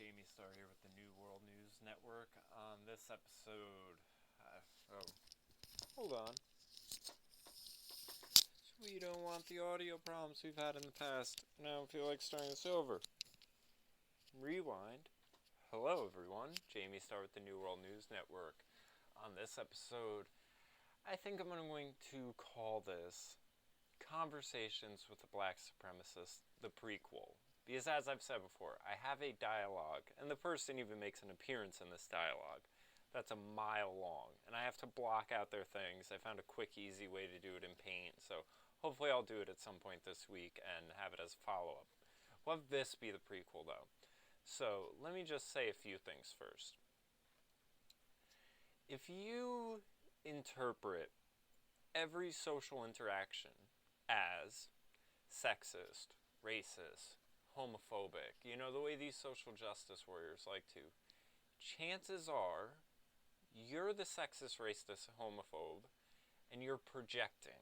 JamieStarr here with the New World News Network. On this episode, hold on. We don't want the audio problems we've had in the past. Now I feel like starting this over. Rewind. Hello everyone, JamieStarr with the New World News Network. On this episode, I think I'm going to call this Conversations with the Black Supremacist, the Prequel. Because as I've said before, I have a dialogue, and the person even makes an appearance in this dialogue that's a mile long, and I have to block out their things. I found a quick, easy way to do it in Paint, so hopefully I'll do it at some point this week and have it as a follow-up. We'll have this be the prequel, though. So let me just say a few things first. If you interpret every social interaction as sexist, racist, homophobic, the way these social justice warriors like to, chances are you're the sexist, racist, homophobe, and you're projecting.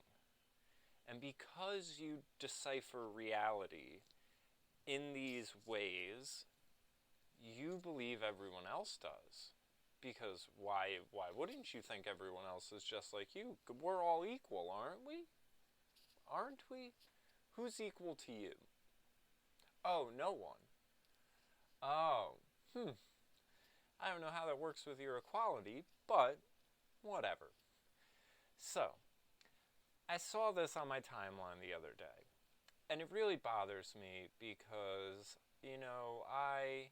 And because you decipher reality in these ways, you believe everyone else does. Because why wouldn't you think everyone else is just like you? We're all equal, aren't we? Aren't we? Who's equal to you? Oh, no one. Oh, I don't know how that works with your equality, but whatever. So, I saw this on my timeline the other day, and it really bothers me because, I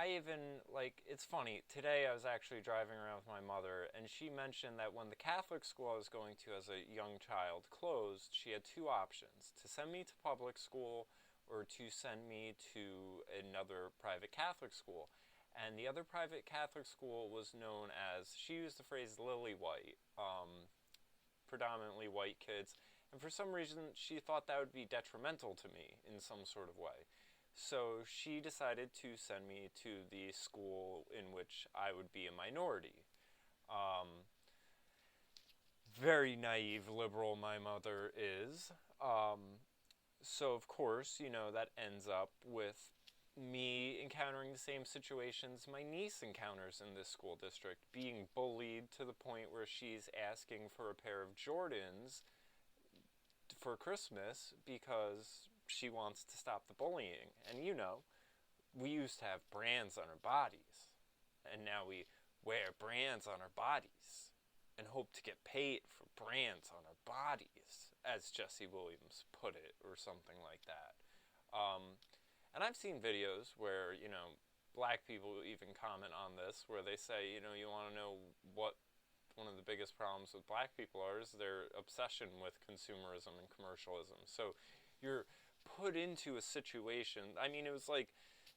even, it's funny, today I was actually driving around with my mother, and she mentioned that when the Catholic school I was going to as a young child closed, she had two options, to send me to public school or to send me to another private Catholic school. And the other private Catholic school was known as, she used the phrase lily white, predominantly white kids, and for some reason she thought that would be detrimental to me in some sort of way. So she decided to send me to the school in which I would be a minority. Very naive liberal my mother is. So of course, that ends up with me encountering the same situations my niece encounters in this school district, being bullied to the point where she's asking for a pair of Jordans for Christmas because she wants to stop the bullying. And we used to have brands on our bodies, and now we wear brands on our bodies and hope to get paid for brands on our bodies, as Jesse Williams put it, or something like that. And I've seen videos where, black people even comment on this, where they say, you want to know what one of the biggest problems with black people are is their obsession with consumerism and commercialism. So you're put into a situation, it was like,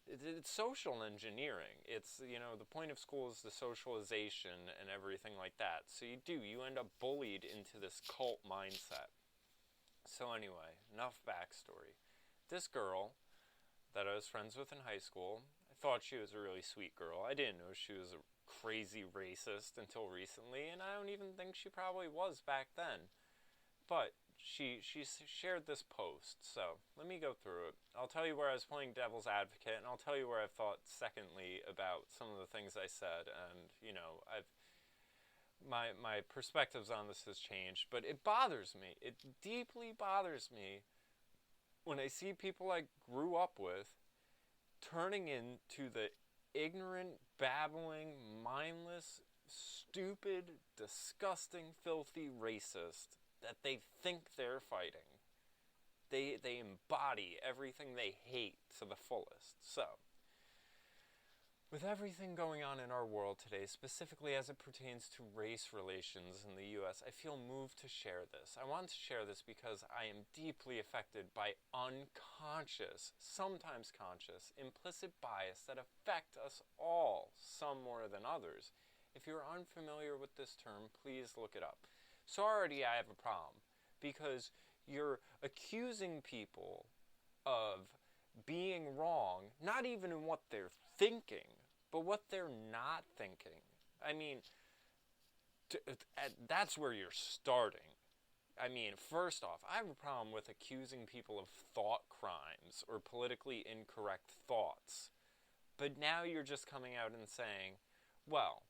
it's social engineering. It's, the point of school is the socialization and everything like that. So you end up bullied into this cult mindset. So anyway, enough backstory. This girl that I was friends with in high school, I thought she was a really sweet girl. I didn't know she was a crazy racist until recently, and I don't even think she probably was back then. But she shared this post, so let me go through it. I'll tell you where I was playing devil's advocate, and I'll tell you where I've thought secondly about some of the things I said, and, my perspectives on this has changed, but it bothers me. It deeply bothers me when I see people I grew up with turning into the ignorant, babbling, mindless, stupid, disgusting, filthy racist that they think they're fighting. They embody everything they hate to the fullest. So, with everything going on in our world today, specifically as it pertains to race relations in the U.S., I feel moved to share this. I want to share this because I am deeply affected by unconscious, sometimes conscious, implicit bias that affect us all, some more than others. If you're unfamiliar with this term, please look it up. So already I have a problem, because you're accusing people of being wrong, not even in what they're thinking, but what they're not thinking. That's where you're starting. First off, I have a problem with accusing people of thought crimes or politically incorrect thoughts. But now you're just coming out and saying, well,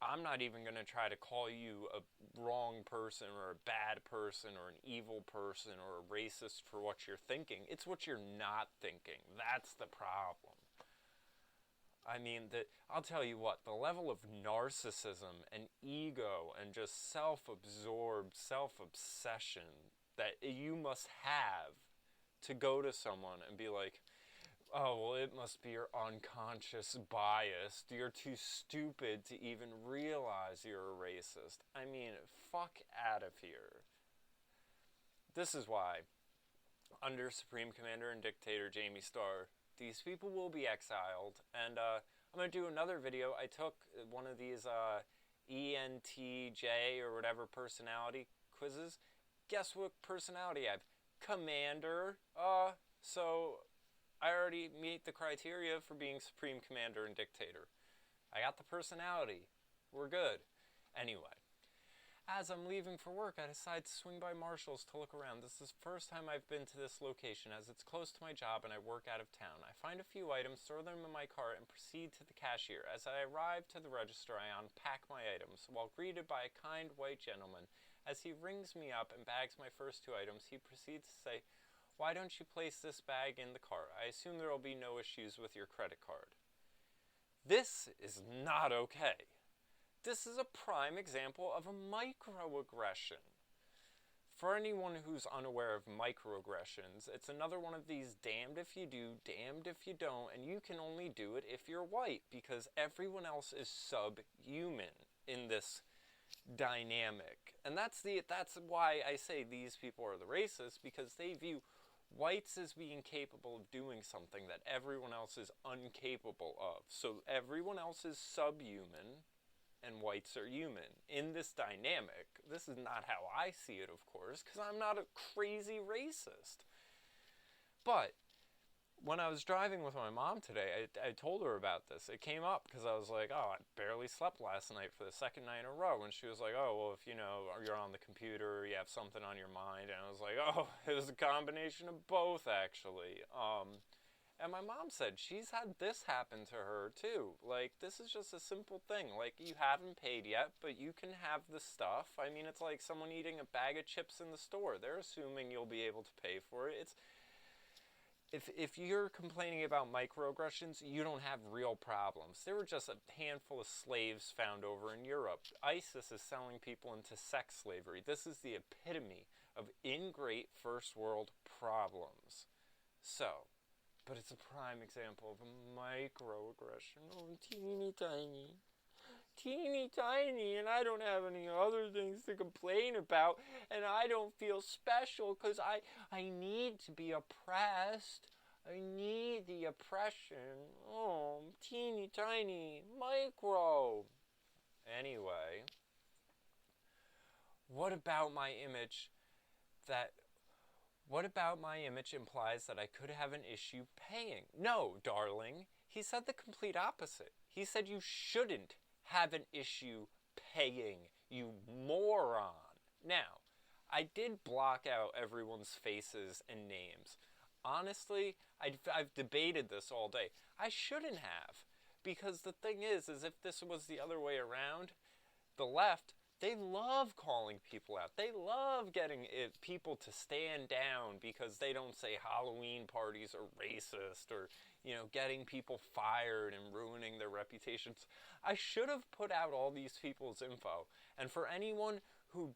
I'm not even going to try to call you a wrong person or a bad person or an evil person or a racist for what you're thinking. It's what you're not thinking. That's the problem. I mean, I'll tell you what, the level of narcissism and ego and just self-absorbed self-obsession that you must have to go to someone and be like, oh, well, it must be your unconscious bias. You're too stupid to even realize you're a racist. I mean, fuck out of here. This is why, under Supreme Commander and Dictator JamieStarr, these people will be exiled. And I'm going to do another video. I took one of these ENTJ or whatever personality quizzes. Guess what personality I have? Commander. So I already meet the criteria for being Supreme Commander and Dictator. I got the personality. We're good. Anyway, as I'm leaving for work, I decide to swing by Marshall's to look around. This is the first time I've been to this location, as it's close to my job and I work out of town. I find a few items, throw them in my cart, and proceed to the cashier. As I arrive to the register, I unpack my items. While greeted by a kind white gentleman, as he rings me up and bags my first two items, he proceeds to say, "Why don't you place this bag in the cart? I assume there will be no issues with your credit card." This is not okay. This is a prime example of a microaggression. For anyone who's unaware of microaggressions, it's another one of these damned if you do, damned if you don't, and you can only do it if you're white, because everyone else is subhuman in this dynamic. And that's why I say these people are the racists, because they view whites as being capable of doing something that everyone else is incapable of. So everyone else is subhuman and whites are human. In this dynamic, this is not how I see it, of course, because I'm not a crazy racist. But when I was driving with my mom today, I told her about this. It came up because I was like, oh, I barely slept last night for the second night in a row. And she was like, oh, well, if you're on the computer, you have something on your mind. And I was like, oh, it was a combination of both, actually. And my mom said she's had this happen to her, too. Like, this is just a simple thing. Like, you haven't paid yet, but you can have the stuff. I mean, it's like someone eating a bag of chips in the store. They're assuming you'll be able to pay for it. If you're complaining about microaggressions, you don't have real problems. There were just a handful of slaves found over in Europe. ISIS is selling people into sex slavery. This is the epitome of ingrate first world problems. So, but it's a prime example of a microaggression. Oh, teeny tiny. Teeny tiny, and I don't have any other things to complain about, and I don't feel special because I need to be oppressed. I need the oppression. Oh, teeny tiny, micro. Anyway, what about my image implies that I could have an issue paying? No, darling. He said the complete opposite. He said you shouldn't have an issue paying, you moron. Now, I did block out everyone's faces and names. Honestly, I've debated this all day. I shouldn't have, because the thing is if this was the other way around, the left, they love calling people out. They love getting people to stand down because they don't say Halloween parties are racist, or getting people fired and ruining their reputations. I should have put out all these people's info. And for anyone who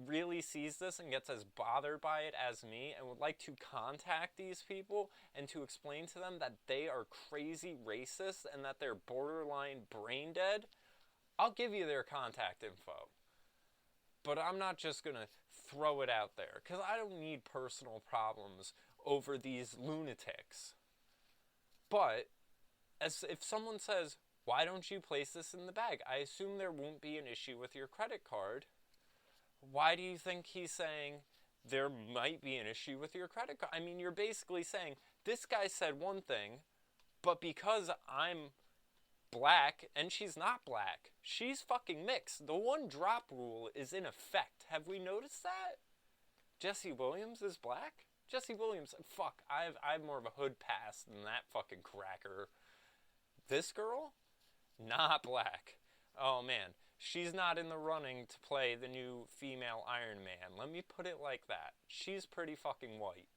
really sees this and gets as bothered by it as me and would like to contact these people and to explain to them that they are crazy racists and that they're borderline brain dead, I'll give you their contact info. But I'm not just going to throw it out there, because I don't need personal problems over these lunatics. But if someone says, why don't you place this in the bag? I assume there won't be an issue with your credit card. Why do you think he's saying there might be an issue with your credit card? I mean, you're basically saying, this guy said one thing, but because I'm black and she's not black, she's fucking mixed. The one drop rule is in effect. Have we noticed that? Jesse Williams is black? Jesse Williams, fuck, I have more of a hood pass than that fucking cracker. This girl? Not black. Oh man, she's not in the running to play the new female Iron Man. Let me put it like that. She's pretty fucking white.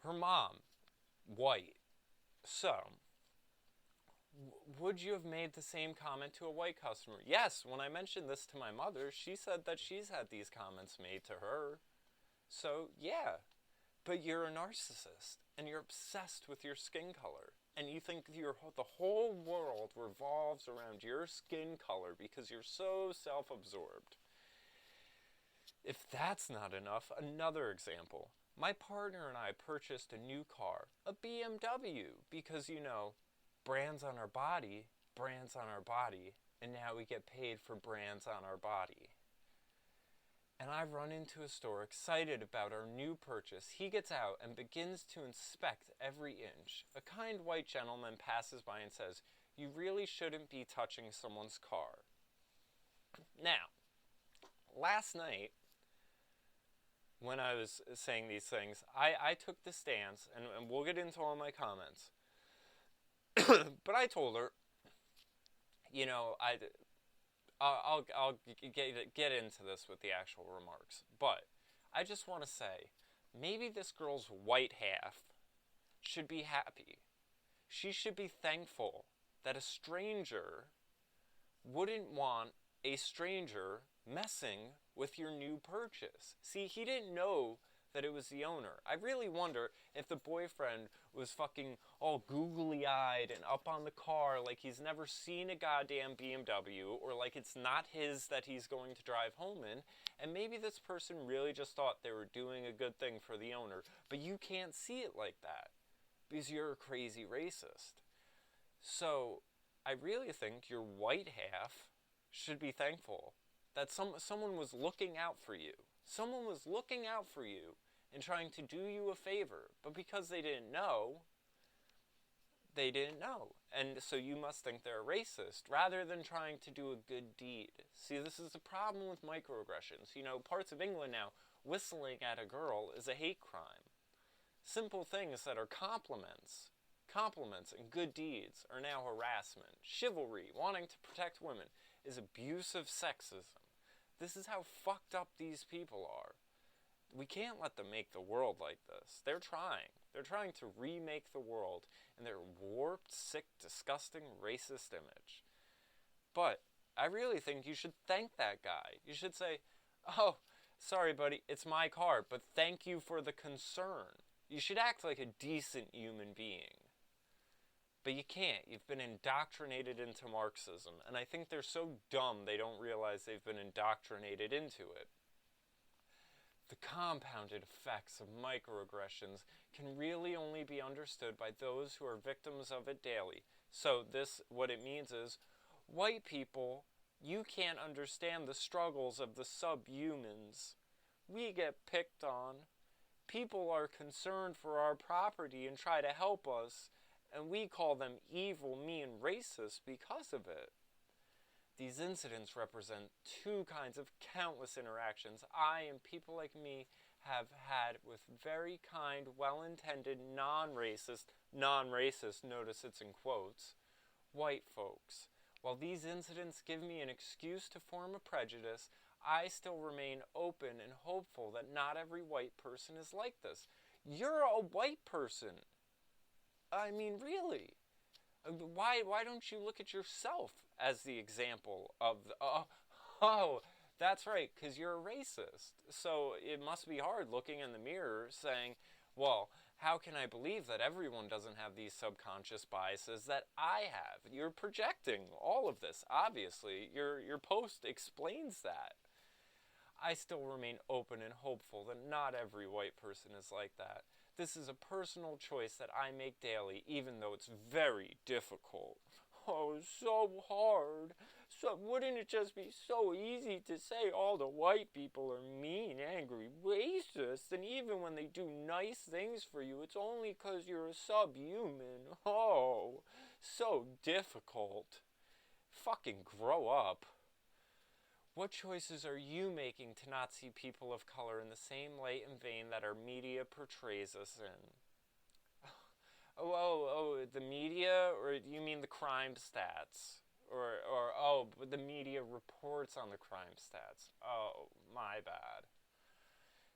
Her mom, white. So, would you have made the same comment to a white customer? Yes, when I mentioned this to my mother, she said that she's had these comments made to her. So, yeah. But you're a narcissist, and you're obsessed with your skin color. And you think the whole world revolves around your skin color because you're so self-absorbed. If that's not enough, another example. My partner and I purchased a new car, a BMW, because, brands on our body, and now we get paid for brands on our body. And I run into a store excited about our new purchase. He gets out and begins to inspect every inch. A kind white gentleman passes by and says, "You really shouldn't be touching someone's car." Now, last night, when I was saying these things, I took the stance, and we'll get into all my comments, but I told her, I'll get into this with the actual remarks, but I just want to say, maybe this girl's white half should be happy. She should be thankful that a stranger wouldn't want a stranger messing with your new purchase. See, he didn't know that it was the owner. I really wonder if the boyfriend was fucking all googly-eyed and up on the car like he's never seen a goddamn BMW, or like it's not his that he's going to drive home in, and maybe this person really just thought they were doing a good thing for the owner, but you can't see it like that because you're a crazy racist. So I really think your white half should be thankful that someone was looking out for you. Someone was looking out for you and trying to do you a favor. But because they didn't know, And so you must think they're racist rather than trying to do a good deed. See, this is the problem with microaggressions. Parts of England now, whistling at a girl is a hate crime. Simple things that are compliments and good deeds are now harassment. Chivalry, wanting to protect women, is abusive sexism. This is how fucked up these people are. We can't let them make the world like this. They're trying. They're trying to remake the world in their warped, sick, disgusting, racist image. But I really think you should thank that guy. You should say, "Oh, sorry, buddy, it's my car, but thank you for the concern." You should act like a decent human being. But you can't. You've been indoctrinated into Marxism, and I think they're so dumb they don't realize they've been indoctrinated into it. The compounded effects of microaggressions can really only be understood by those who are victims of it daily. So what it means is, white people, you can't understand the struggles of the subhumans. We get picked on. People are concerned for our property and try to help us, and we call them evil, mean, racist because of it. These incidents represent two kinds of countless interactions I and people like me have had with very kind, well-intended, non-racist, notice it's in quotes, white folks. While these incidents give me an excuse to form a prejudice, I still remain open and hopeful that not every white person is like this. You're a white person. I mean, really. Why don't you look at yourself as the example of that's right, because you're a racist. So it must be hard looking in the mirror saying, well, how can I believe that everyone doesn't have these subconscious biases that I have? You're projecting all of this, obviously. Your post explains that. I still remain open and hopeful that not every white person is like that. This is a personal choice that I make daily, even though it's very difficult. Oh, so hard. So wouldn't it just be so easy to say all the white people are mean, angry, racist, and even when they do nice things for you, it's only 'cause you're a subhuman. Oh, so difficult. Fucking grow up. What choices are you making to not see people of color in the same light and vein that our media portrays us in? The media, or you mean the crime stats? But the media reports on the crime stats. Oh, my bad.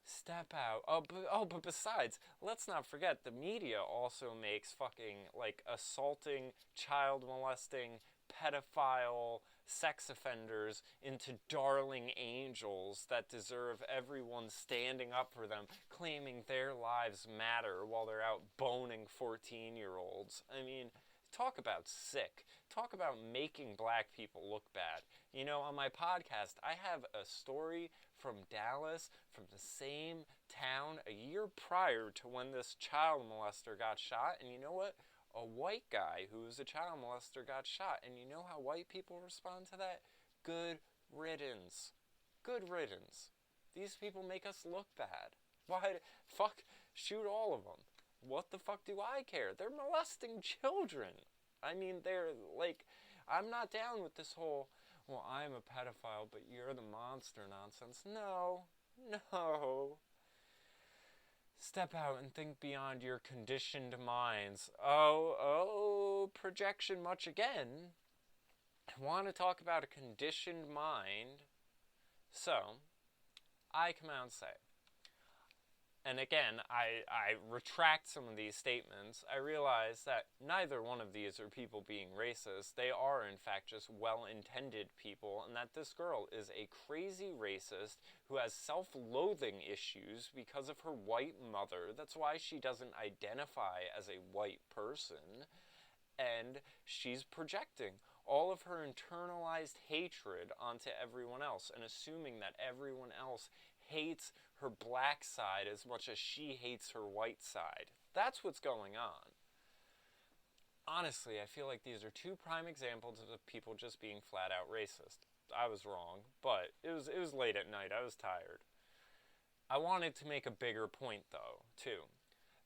Step out. But besides, let's not forget, the media also makes fucking, like, assaulting, child molesting, pedophile, sex offenders into darling angels that deserve everyone standing up for them, claiming their lives matter while they're out boning 14-year-olds. I mean, talk about sick. Talk about making black people look bad. You know, on my podcast, I have a story from Dallas, from the same town a year prior to when this child molester got shot. And you know what? A white guy who was a child molester got shot. And you know how white people respond to that? Good riddance. Good riddance. These people make us look bad. Why? Fuck, shoot all of them. What the fuck do I care? They're molesting children. I mean, they're like, I'm not down with this whole, well, I'm a pedophile, but you're the monster nonsense. No. Step out and think beyond your conditioned minds. Projection much again. I want to talk about a conditioned mind. So, I come out and say, and again, I retract some of these statements. I realize that neither one of these are people being racist. They are, in fact, just well-intended people, and that this girl is a crazy racist who has self-loathing issues because of her white mother. That's why she doesn't identify as a white person, and she's projecting all of her internalized hatred onto everyone else and assuming that everyone else hates her black side as much as she hates her white side. That's what's going on. Honestly, I feel like these are two prime examples of people just being flat out racist. I was wrong, but it was late at night. I was tired. I wanted to make a bigger point, though, too.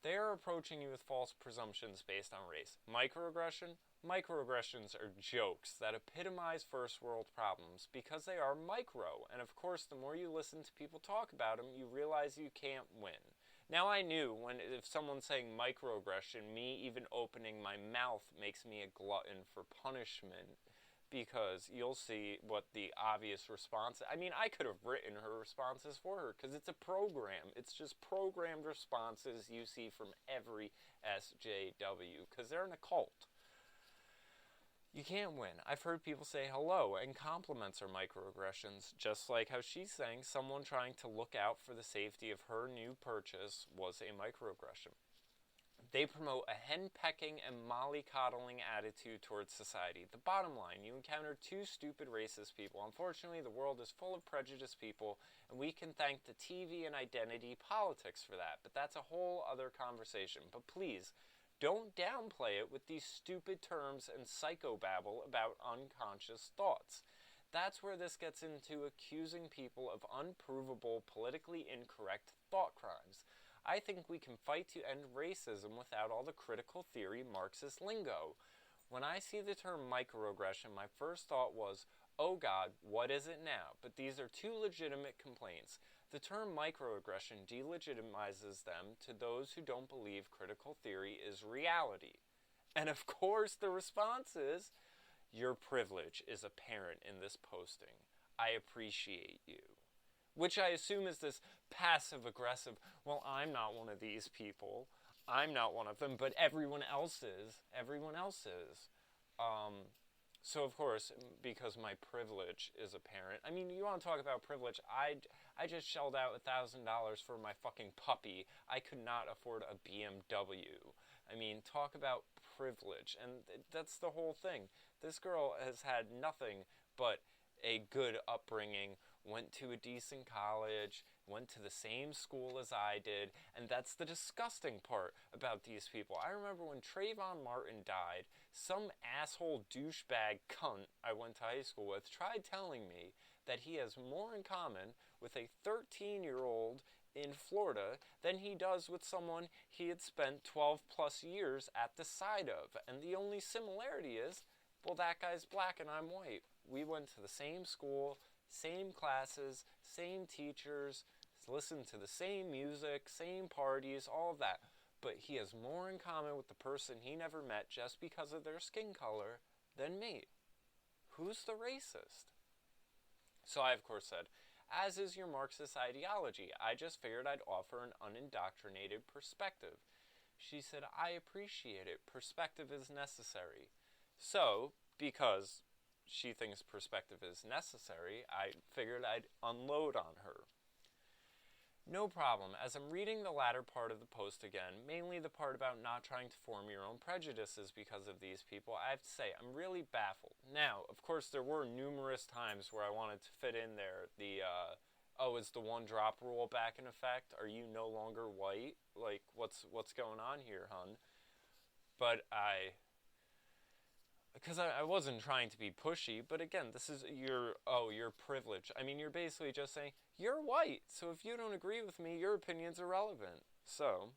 They are approaching you with false presumptions based on race. Microaggressions are jokes that epitomize first world problems because they are micro, and of course the more you listen to people talk about them, you realize you can't win. Now I knew if someone's saying microaggression, me even opening my mouth makes me a glutton for punishment, because you'll see what the obvious response. I mean, I could have written her responses for her, because it's a program. It's just programmed responses you see from every SJW, because they're in a cult. You can't win. I've heard people say hello, and compliments are microaggressions, just like how she's saying someone trying to look out for the safety of her new purchase was a microaggression. They promote a henpecking and mollycoddling attitude towards society. The bottom line, you encounter two stupid racist people. Unfortunately, the world is full of prejudiced people, and we can thank the TV and identity politics for that. But that's a whole other conversation. But please, don't downplay it with these stupid terms and psychobabble about unconscious thoughts. That's where this gets into accusing people of unprovable, politically incorrect thought crimes. I think we can fight to end racism without all the critical theory Marxist lingo. When I see the term microaggression, my first thought was, oh God, what is it now? But these are two legitimate complaints. The term microaggression delegitimizes them to those who don't believe critical theory is reality. And of course the response is, your privilege is apparent in this posting. I appreciate you. Which I assume is this passive-aggressive, well, I'm not one of these people. I'm not one of them, but everyone else is. Everyone else is. So, of course, because my privilege is apparent. I mean, you want to talk about privilege. I just shelled out $1,000 for my fucking puppy. I could not afford a BMW. I mean, talk about privilege. And that's the whole thing. This girl has had nothing but a good upbringing, went to a decent college, went to the same school as I did, and that's the disgusting part about these people. I remember when Trayvon Martin died, some asshole douchebag cunt I went to high school with tried telling me that he has more in common with a 13-year-old in Florida than he does with someone he had spent 12 plus years at the side of. And the only similarity is, well, that guy's black and I'm white. We went to the same school, same classes, same teachers, listened to the same music, same parties, all of that. but he has more in common with the person he never met just because of their skin color than me. Who's the racist? So I, of course, said, as is your Marxist ideology. I just figured I'd offer an unindoctrinated perspective. She said, I appreciate it. Perspective is necessary. So, because she thinks perspective is necessary, I figured I'd unload on her. No problem. As I'm reading the latter part of the post again, mainly the part about not trying to form your own prejudices because of these people, I have to say, I'm really baffled. Now, of course, there were numerous times where I wanted to fit in there the, is the one drop rule back in effect? Are you no longer white? Like, what's going on here, hun? But because I wasn't trying to be pushy, but again, this is your privilege. I mean, you're basically just saying, you're white, so if you don't agree with me, your opinion's irrelevant. So,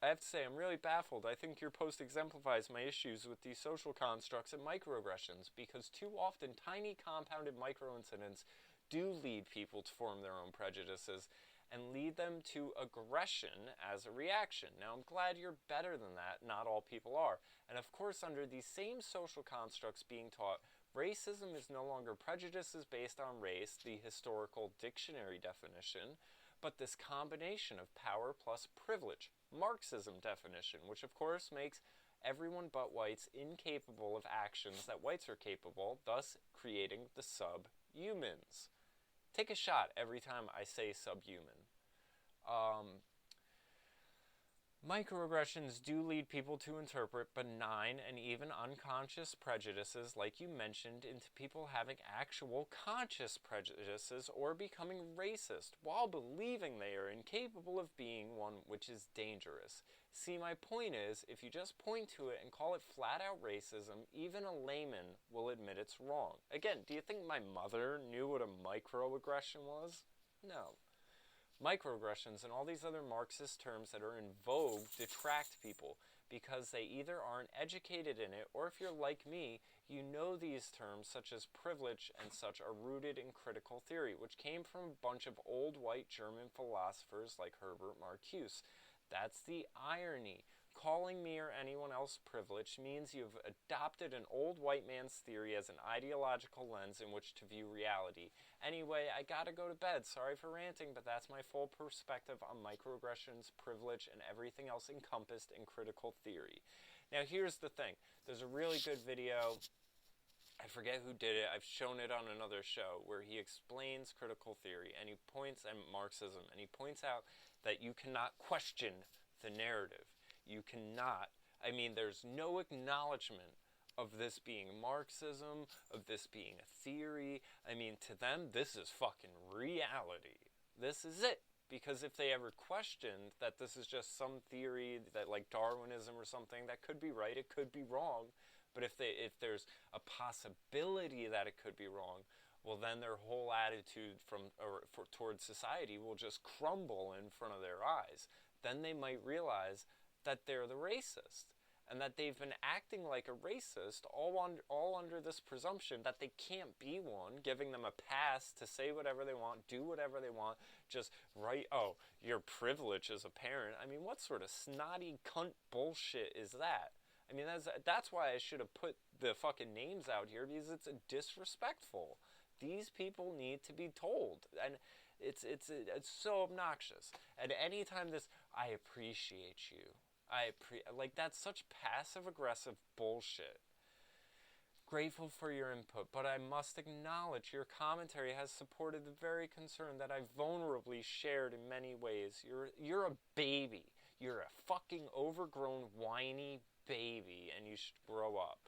I have to say, I'm really baffled. I think your post exemplifies my issues with these social constructs and microaggressions, because too often tiny compounded micro-incidents do lead people to form their own prejudices, and lead them to aggression as a reaction. Now, I'm glad you're better than that. Not all people are. And of course, under these same social constructs being taught, racism is no longer prejudices based on race, the historical dictionary definition, but this combination of power plus privilege, Marxism definition, which of course makes everyone but whites incapable of actions that whites are capable, thus creating the subhumans. Take a shot every time I say subhuman. Microaggressions do lead people to interpret benign and even unconscious prejudices, like you mentioned, into people having actual conscious prejudices or becoming racist, while believing they are incapable of being one, which is dangerous. See, my point is, if you just point to it and call it flat-out racism, even a layman will admit it's wrong. Again, do you think my mother knew what a microaggression was? No. Microaggressions and all these other Marxist terms that are in vogue detract people because they either aren't educated in it, or if you're like me, you know these terms such as privilege and such are rooted in critical theory, which came from a bunch of old white German philosophers like Herbert Marcuse. That's the irony. Calling me or anyone else privileged means you've adopted an old white man's theory as an ideological lens in which to view reality. Anyway, I gotta go to bed. Sorry for ranting, but that's my full perspective on microaggressions, privilege, and everything else encompassed in critical theory. Now, here's the thing. There's a really good video. I forget who did it. I've shown it on another show where he explains critical theory and he points at Marxism, and he points out that you cannot question the narrative. You cannot. I mean, there's no acknowledgement of this being Marxism, of this being a theory. I mean, to them, this is fucking reality. This is it. Because if they ever questioned that this is just some theory, that like Darwinism or something, that could be right, it could be wrong. But if there's a possibility that it could be wrong, well, then their whole attitude towards society will just crumble in front of their eyes. Then they might realize that they're the racist, and that they've been acting like a racist all under this presumption that they can't be one, giving them a pass to say whatever they want, do whatever they want, just write, oh, your privilege as a parent. I mean, what sort of snotty cunt bullshit is that? I mean, that's why I should have put the fucking names out here, because it's disrespectful. These people need to be told, and it's so obnoxious. And anytime I appreciate you. Like, that's such passive-aggressive bullshit. Grateful for your input, but I must acknowledge your commentary has supported the very concern that I vulnerably shared in many ways. You're a baby. You're a fucking overgrown, whiny baby, and you should grow up.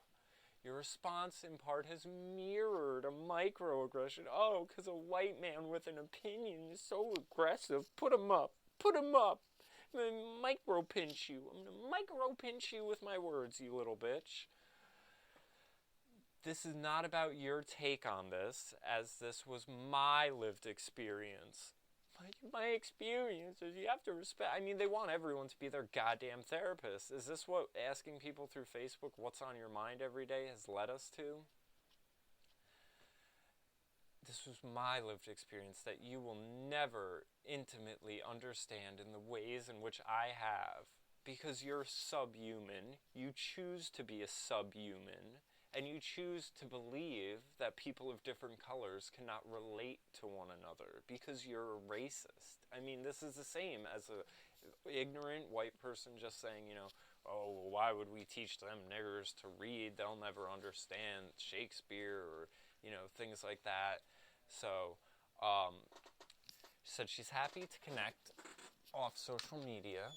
Your response, in part, has mirrored a microaggression. Oh, because a white man with an opinion is so aggressive. Put him up. Put him up. I'm going to micro-pinch you. I'm going to micro-pinch you with my words, you little bitch. This is not about your take on this, as this was my lived experience. My experience is you have to respect. I mean, they want everyone to be their goddamn therapist. Is this what asking people through Facebook what's on your mind every day has led us to? This was my lived experience that you will never intimately understand in the ways in which I have. because you're subhuman, you choose to be a subhuman, and you choose to believe that people of different colors cannot relate to one another because you're a racist. I mean, this is the same as a ignorant white person just saying, oh, well, why would we teach them niggers to read? They'll never understand Shakespeare or, things like that. So, she said she's happy to connect off social media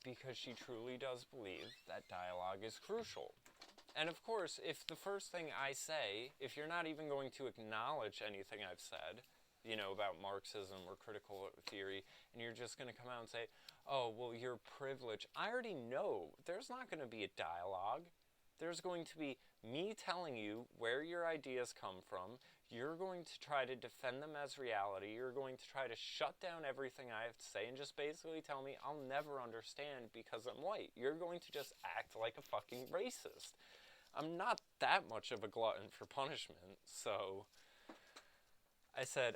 because she truly does believe that dialogue is crucial. And of course, if the first thing I say, if you're not even going to acknowledge anything I've said, about Marxism or critical theory, and you're just going to come out and say, oh, well, you're privileged, I already know there's not going to be a dialogue. There's going to be me telling you where your ideas come from. You're going to try to defend them as reality. You're going to try to shut down everything I have to say and just basically tell me I'll never understand because I'm white. You're going to just act like a fucking racist. I'm not that much of a glutton for punishment, so I said,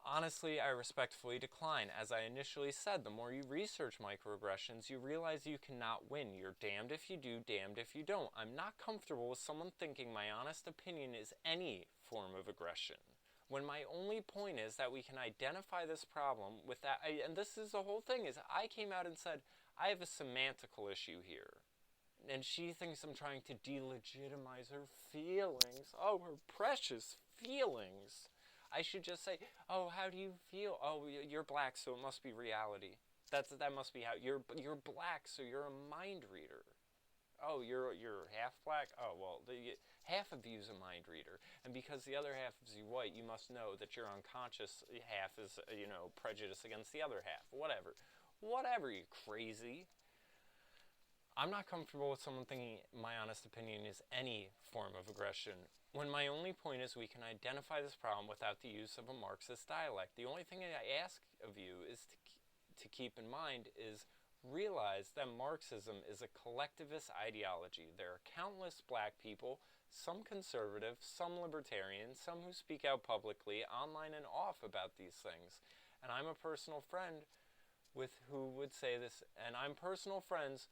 honestly, I respectfully decline. As I initially said, the more you research microaggressions, you realize you cannot win. You're damned if you do, damned if you don't. I'm not comfortable with someone thinking my honest opinion is any form of aggression, when my only point is that we can identify this problem with that. And this is the whole thing, is I came out and said, I have a semantical issue here. And she thinks I'm trying to delegitimize her feelings. Oh, her precious feelings. I should just say, oh, how do you feel? Oh, you're black, so it must be reality. That must be how you're black, so you're a mind reader. Oh, you're half black? Oh, well, half of you's a mind reader. And because the other half is white, you must know that your unconscious half is, prejudice against the other half. Whatever, you crazy. I'm not comfortable with someone thinking my honest opinion is any form of aggression, when my only point is we can identify this problem without the use of a Marxist dialect. The only thing I ask of you is to keep in mind is realize that Marxism is a collectivist ideology. There are countless black people, some conservative, some libertarian, some who speak out publicly, online and off, about these things. And I'm a personal friend with who would say this, and I'm personal friends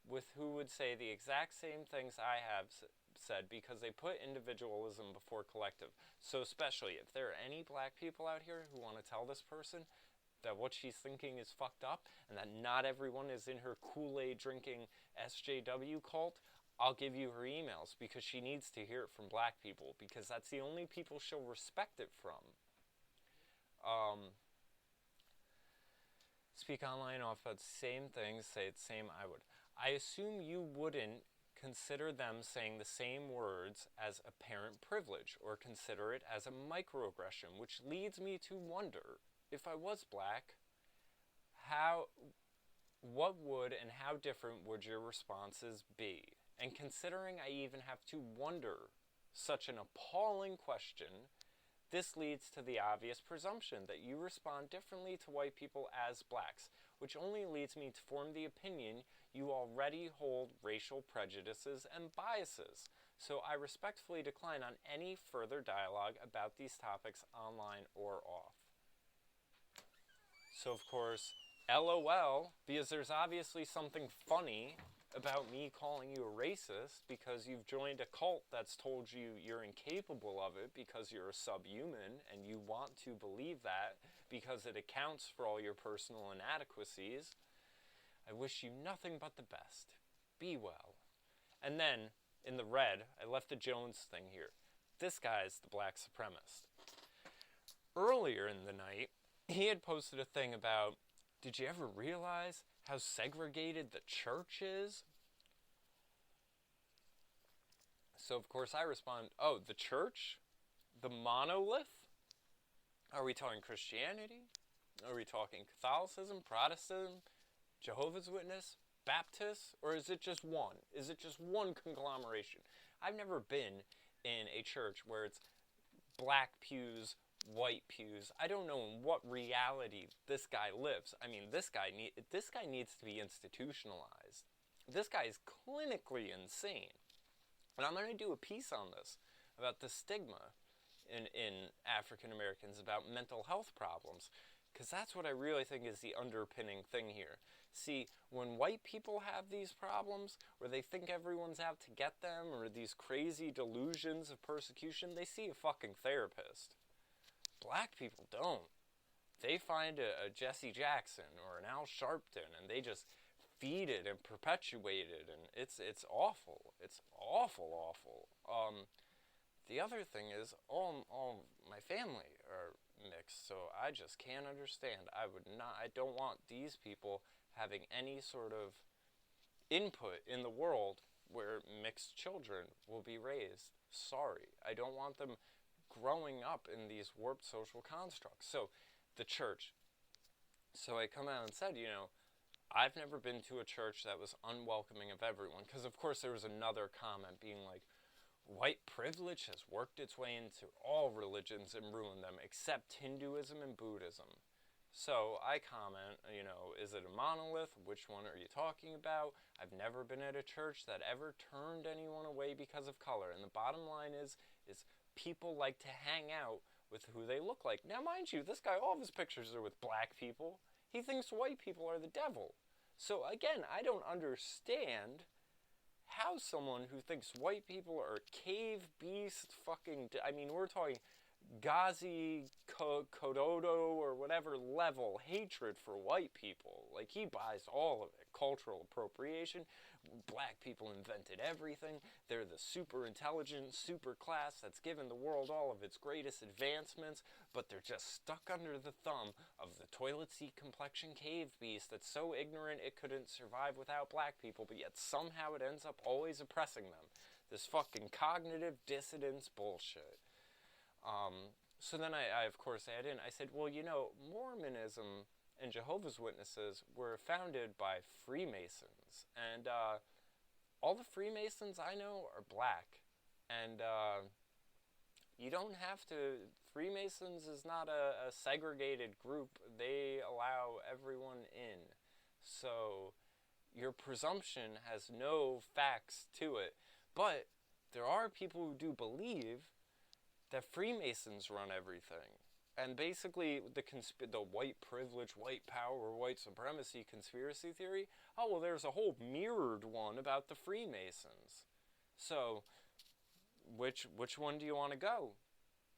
with who would say the exact same things I have said, because they put individualism before collective. So especially if there are any black people out here who want to tell this person that what she's thinking is fucked up and that not everyone is in her Kool-Aid drinking SJW cult, I'll give you her emails, because she needs to hear it from black people, because that's the only people she'll respect it from. Speak online off about the same things, say the same I would. I assume you wouldn't consider them saying the same words as apparent privilege, or consider it as a microaggression, which leads me to wonder, if I was black, what would and how different would your responses be? And considering I even have to wonder such an appalling question, this leads to the obvious presumption that you respond differently to white people as blacks, which only leads me to form the opinion you already hold racial prejudices and biases. So I respectfully decline on any further dialogue about these topics online or off. So of course, LOL, because there's obviously something funny about me calling you a racist because you've joined a cult that's told you you're incapable of it because you're a subhuman, and you want to believe that because it accounts for all your personal inadequacies. I wish you nothing but the best. Be well. And then, in the red, I left the Jones thing here. This guy's the black supremacist. Earlier in the night, he had posted a thing about, did you ever realize how segregated the church is? So of course I respond, oh, the church? The monolith? Are we talking Christianity? Are we talking Catholicism, Protestantism, Jehovah's Witness, Baptist? Or is it just one? Is it just one conglomeration? I've never been in a church where it's black pews, white pews. I don't know in what reality this guy lives. I mean, this guy needs to be institutionalized. This guy is clinically insane. And I'm going to do a piece on this, about the stigma in African Americans about mental health problems, Because that's what I really think is the underpinning thing here. See, when white people have these problems, where they think everyone's out to get them, or these crazy delusions of persecution, they see a fucking therapist. Black people don't. They find a Jesse Jackson or an Al Sharpton, and they just feed it and perpetuate it, and it's awful. It's awful. The other thing is, all my family are mixed, so I just can't understand. I don't want these people having any sort of input in the world where mixed children will be raised. Sorry. I don't want them growing up in these warped social constructs. So, the church. So I come out and said, I've never been to a church that was unwelcoming of everyone. Because, of course, there was another comment being like, white privilege has worked its way into all religions and ruined them, except Hinduism and Buddhism. So I comment, is it a monolith? Which one are you talking about? I've never been at a church that ever turned anyone away because of color. And the bottom line is people like to hang out with who they look like. Now, mind you, this guy, all of his pictures are with black people. He thinks white people are the devil. So, again, I don't understand how someone who thinks white people are cave beast we're talking Ghazi Kododo or whatever level hatred for white people. Like, he buys all of it. Cultural appropriation. Black people invented everything. They're the super intelligent, super class that's given the world all of its greatest advancements, but they're just stuck under the thumb of the toilet seat complexion cave beast that's so ignorant it couldn't survive without black people, but yet somehow it ends up always oppressing them. This fucking cognitive dissonance bullshit. So then I of course add in, I said, well, Mormonism and Jehovah's Witnesses were founded by Freemasons. And all the Freemasons I know are black. And you don't have to... Freemasons is not a segregated group. They allow everyone in. So your presumption has no facts to it. But there are people who do believe that Freemasons run everything. And basically, the white privilege, white power, white supremacy conspiracy theory, there's a whole mirrored one about the Freemasons. So, which one do you want to go?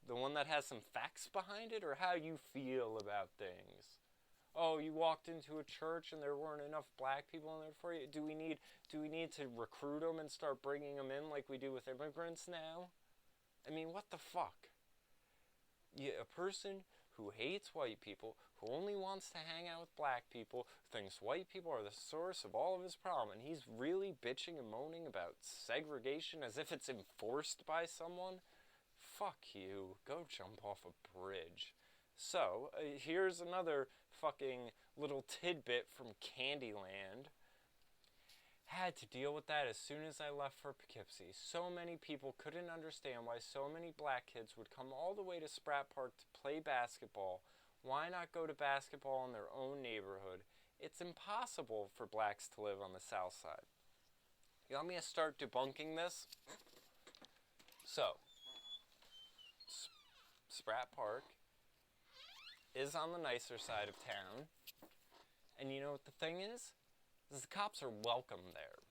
The one that has some facts behind it, or how you feel about things? Oh, you walked into a church and there weren't enough black people in there for you? Do we need to recruit them and start bringing them in like we do with immigrants now? I mean, what the fuck? A person who hates white people, who only wants to hang out with black people, thinks white people are the source of all of his problem, and he's really bitching and moaning about segregation as if it's enforced by someone? Fuck you. Go jump off a bridge. So, here's another fucking little tidbit from Candyland. Had to deal with that as soon as I left for Poughkeepsie. So many people couldn't understand why so many black kids would come all the way to Spratt Park to play basketball. Why not go to basketball in their own neighborhood? It's impossible for blacks to live on the south side. You want me to start debunking this? So, Spratt Park is on the nicer side of town. And you know what the thing is? The cops are welcome there.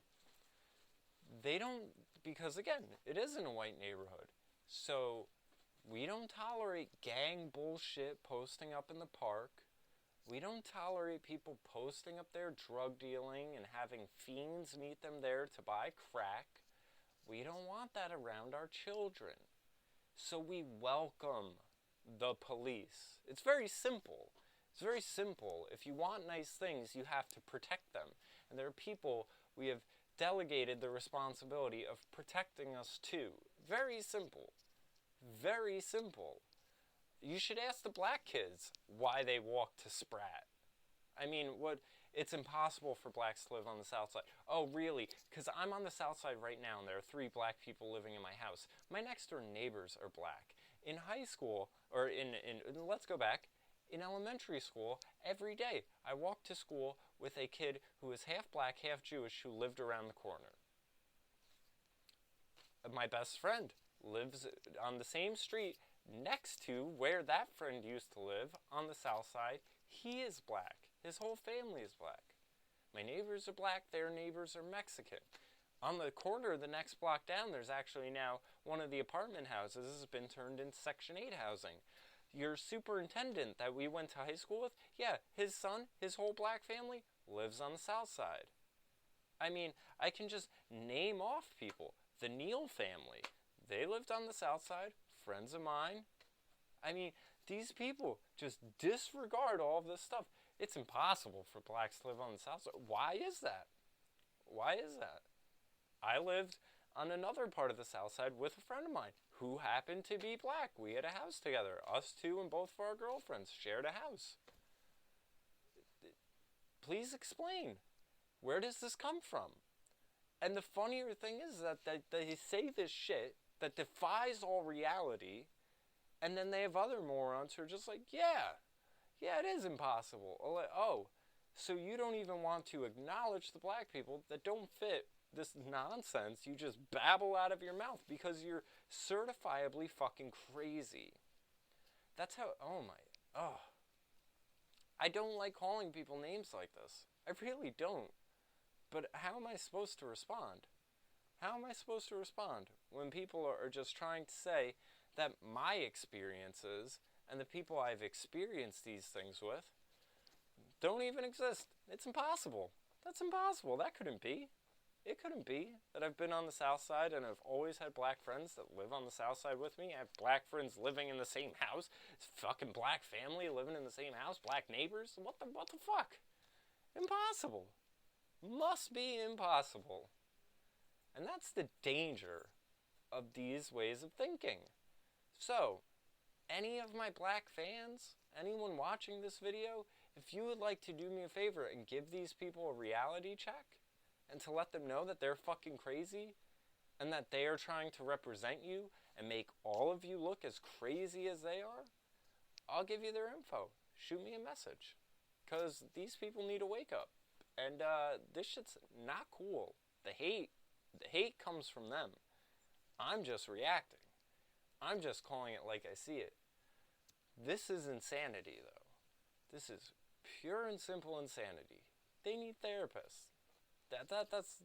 They don't, because again, it isn't a white neighborhood. So we don't tolerate gang bullshit posting up in the park. We don't tolerate people posting up their drug dealing and having fiends meet them there to buy crack. We don't want that around our children. So we welcome the police. It's very simple. It's very simple. If you want nice things, you have to protect them. And there are people we have delegated the responsibility of protecting us to. Very simple. Very simple. You should ask the black kids why they walk to Spratt. I mean, it's impossible for blacks to live on the south side. Oh, really? Because I'm on the south side right now, and there are 3 black people living in my house. My next-door neighbors are black. In high school, or let's go back, in elementary school, every day, I walked to school with a kid who was half black, half Jewish, who lived around the corner. My best friend lives on the same street next to where that friend used to live on the south side. He is black. His whole family is black. My neighbors are black. Their neighbors are Mexican. On the corner, the next block down, there's actually now one of the apartment houses has been turned into Section 8 housing. Your superintendent that we went to high school with, yeah, his son, his whole black family, lives on the south side. I mean, I can just name off people. The Neal family, they lived on the south side, friends of mine. I mean, these people just disregard all of this stuff. It's impossible for blacks to live on the south side. Why is that? Why is that? I lived on another part of the south side with a friend of mine who happened to be black. We had a house together. Us two and both of our girlfriends shared a house. Please explain. Where does this come from? And the funnier thing is that they say this shit that defies all reality, and then they have other morons who are just like, yeah, it is impossible. Oh, so you don't even want to acknowledge the black people that don't fit this nonsense you just babble out of your mouth because you're certifiably fucking crazy. That's how, I don't like calling people names like this. I really don't. But how am I supposed to respond? How am I supposed to respond when people are just trying to say that my experiences and the people I've experienced these things with don't even exist? It's impossible. That's impossible. That couldn't be. It couldn't be that I've been on the south side and I've always had black friends that live on the south side with me. I have black friends living in the same house. It's fucking black family living in the same house. Black neighbors. What the fuck? Impossible. Must be impossible. And that's the danger of these ways of thinking. So, any of my black fans, anyone watching this video, if you would like to do me a favor and give these people a reality check, and to let them know that they're fucking crazy, and that they are trying to represent you and make all of you look as crazy as they are, I'll give you their info. Shoot me a message. Because these people need a wake up. And this shit's not cool. The hate comes from them. I'm just reacting. I'm just calling it like I see it. This is insanity, though. This is pure and simple insanity. They need therapists.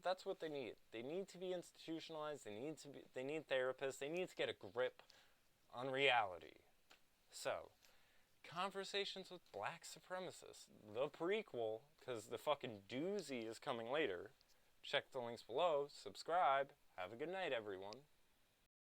That's what they need. They need to be institutionalized. They need therapists. They need to get a grip on reality. So, Conversations with Black Supremacists, the prequel, because the fucking doozy is coming later. Check the links below. Subscribe. Have a good night, everyone.